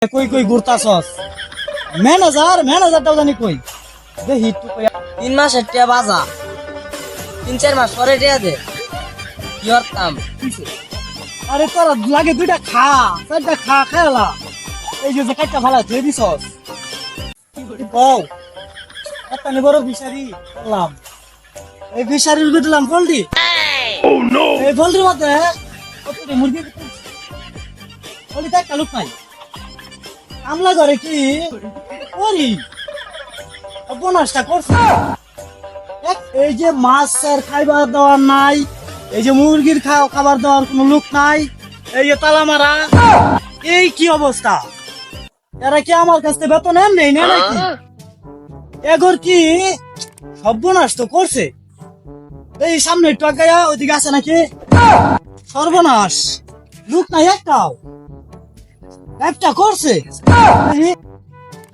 কই কই ঘুরতাছস? ম্যানেজারটাও জানি কই। দেখি একটু কই। 3 মাসের টিয়া বাজা 3-4 মাস পরে টিয়া দে কি করতাম। আরে তোরা লাগে দুইটা খা, চারটা খা খেলা। এই যে কাটটা ভালো ধুয়ে দিছস। বউ একটা বড় ফিশারি করলাম। এই ফিশারির দিলাম পোল্ট্রি। এই পোল্ট্রির মধ্যে কতটি মুরগি পোল্ট্রিতে একটা লোক নাই। আমলা করে কি করি অপনাশটা করছে। এই যে মাছের খাইবার দেওয়ার নাই, এই যে মুরগির খাবার দেওয়ার কোনো লোক নাই, এই যে তালা মারা, এই কি অবস্থা? এরা কি আমার কাছ থেকে বেতন নেই না নাকি? এগর কি সর্বনাশ তো করছে। এই সামনে একটু আগায়া ওইদিকে আছে নাকি? সর্বনাশ, লোক নাই একটাও। একটা করছে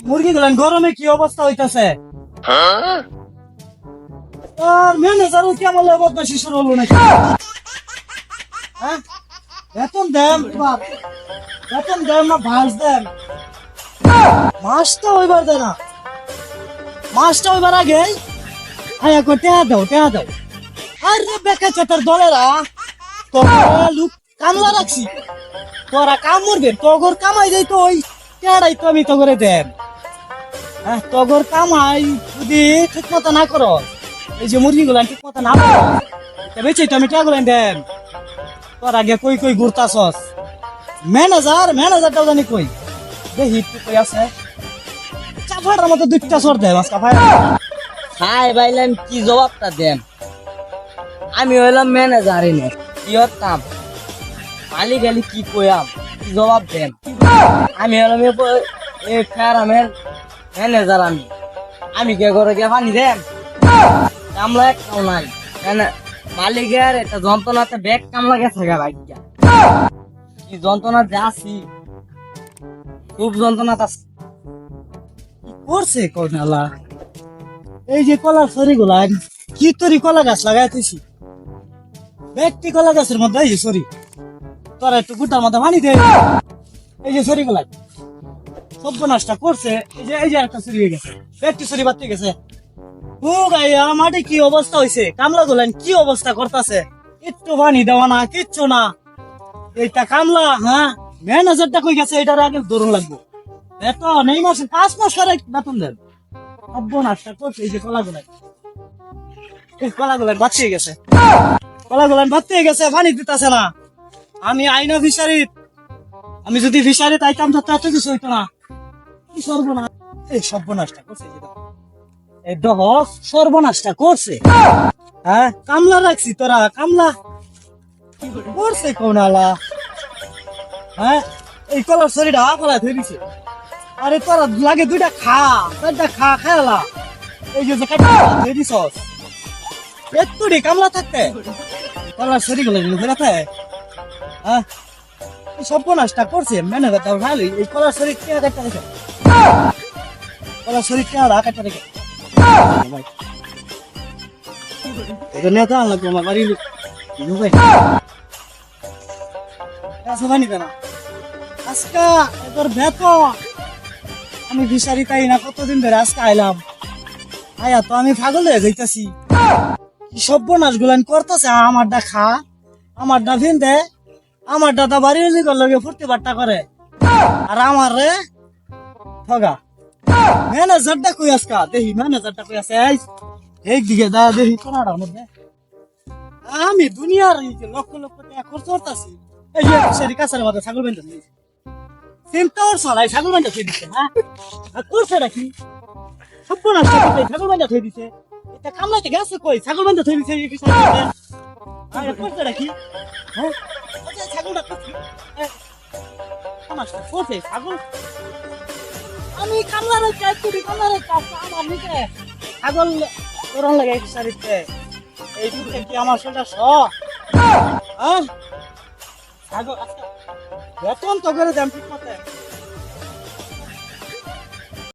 মুরগি গুলান গরমে কি অবস্থা হইতাছে। ম্যানেজারও কি আমার বদমাশি শুরু হলো নাকি? হ্যাঁ, বেতন দেন, বেতন দেন না ভাস দেন? মাসটা ওইবার দেয় না, মাসটা ওইবার আগে আয়া করে টেহা দাও। আরে বেকা চটার দলেরা তোরা লোক কামলা রাখছি, তোরা কাম করবে, তগর কামাই যাই তো ওই টেহারাই তো আমি তগরে দেন। হ্যাঁ, তগর কামাই যদি ঠিক মতো না করো, এই যে মুরগি গুলান ঠিক মতো না করো, বেঁচে তো আমি টেহা গুলান দেন। তোর আগে কই কই ঘুরতাছস? ম্যানেজারটাও জানি কই। দেখি একটু কই আছে। চাফাটার মতো দুইটা সর দেয় মাছ কাফায়। হাই ভাইলাম কি জবাবটা দেন? আমি হইলাম ম্যানেজার এনে কি করতাম? মালিক গেলি কি কইয়াম, কি জবাব দেন? আমি হলাম ফেরামের ম্যানেজার। আমি কে করে কে পানি দেন? কামলা একটাও নাই। মালিকের এটা যন্ত্রণাতে ব্যাগ কামলা গেছে গা ভাই। কি যন্ত্রণা যাচ্ছি, খুব যন্ত্রণা করছে কোনালা। এই যে কলার সরি গুলা কি তরি কলা গাছ লাগাইতেছি, ব্যক্তি কলা গাছের মধ্যে এই যে সরি তোরা একটু গুটার মধ্যে পানি দে। এই যে সরি গুলা সর্বনাশটা করছে। এই যে একটা সরি হয়ে গেছে, ব্যক্তি সরি বাড়তে গেছে। ও গাইয়া মাঠে কি অবস্থা হয়েছে, কামলা গুলান কি অবস্থা করতেছে। একটু পানি দেওয়া না, কিচ্ছু না। এইটা কামলা, হ্যাঁ ম্যানেজারটা কই গেছে, এটার আগে ধরুন লাগবো। বেতন এই মাসে 5 মাস করে বেতন দেন। সর্বনাশটা করছে। এই যে কলাগুলাই বাচ্চা গেছে, কলাগুলান বাচ্চা গেছে, পানি দিতেছে না। আমি আইনা ফিশারি, আমি যদি ফিশারি আইতাম তো এত কিছু হইতো না। কি সর্বনাশ, এই সর্বনাশটা করছে। এই দহ সর্বনাশটা করছে। হ্যাঁ, কামলা রাখছি, তোরা কামলা করছে কোনালা। হ্যাঁ, এই কলার শরীরটা ফলা ধরে দিছে। আরে তোরা লাগে দুইটা খা, চারটা খা খেলা। এই যে কাটটা ধরে দিছস, একটু কামলা থাকতে কলার শরীর গুলো ঘুরাতে। হ্যাঁ, সর্বনাশটা করছে ম্যানেজারটা ভালো। এই কলার শরীর কে কাটটা রেখে, কলার শরীর কে কাটটা রেখে নেতা লাগবে আমার বাড়ির না। আজকা এবার বেতন আমি ফিশারি তাই না কতদিন ধরে আজকে আইলাম। আয়া তো আমি পাগল হয়ে যাইতাছি। কি সর্বনাশ গুলান করতেছে। আমারটা খা, আমারটা ভিন্দে, আমার দাদা বাড়ির লগে ফুর্তি বাট্টা করে, আর আমার রে ঠগা। ম্যানেজারটা কই আজকা? দেখি ম্যানেজারটা কই আছে। এই দিকে দা দেখি কোনাটার মধ্যে। আমি দুনিয়ার লক্ষ লক্ষ টাকা খরচ করতেছি। এই যে ফিশারি কাছার মধ্যে ছাগল বেঁধে দিয়েছে। চিন্তা করছো না, ছাগল বেঁধে থই দিচ্ছে। হ্যাঁ, করছে নাকি সর্বনাশটা করছে, ছাগল বেঁধে থই দিছে। এটা কামলাতে গেছে কই, ছাগল বেঁধে থই দিছে। করছে নাকি? হ্যাঁ, ছাগলটা করছে করছে ছাগল। আমি কামলার আমার নিচে ছাগল তোরণ লাগে ফিশারিতে। এই দুধে কি আমার শরীরটা ছাগল বেতন তো করে দেন ঠিক মতো।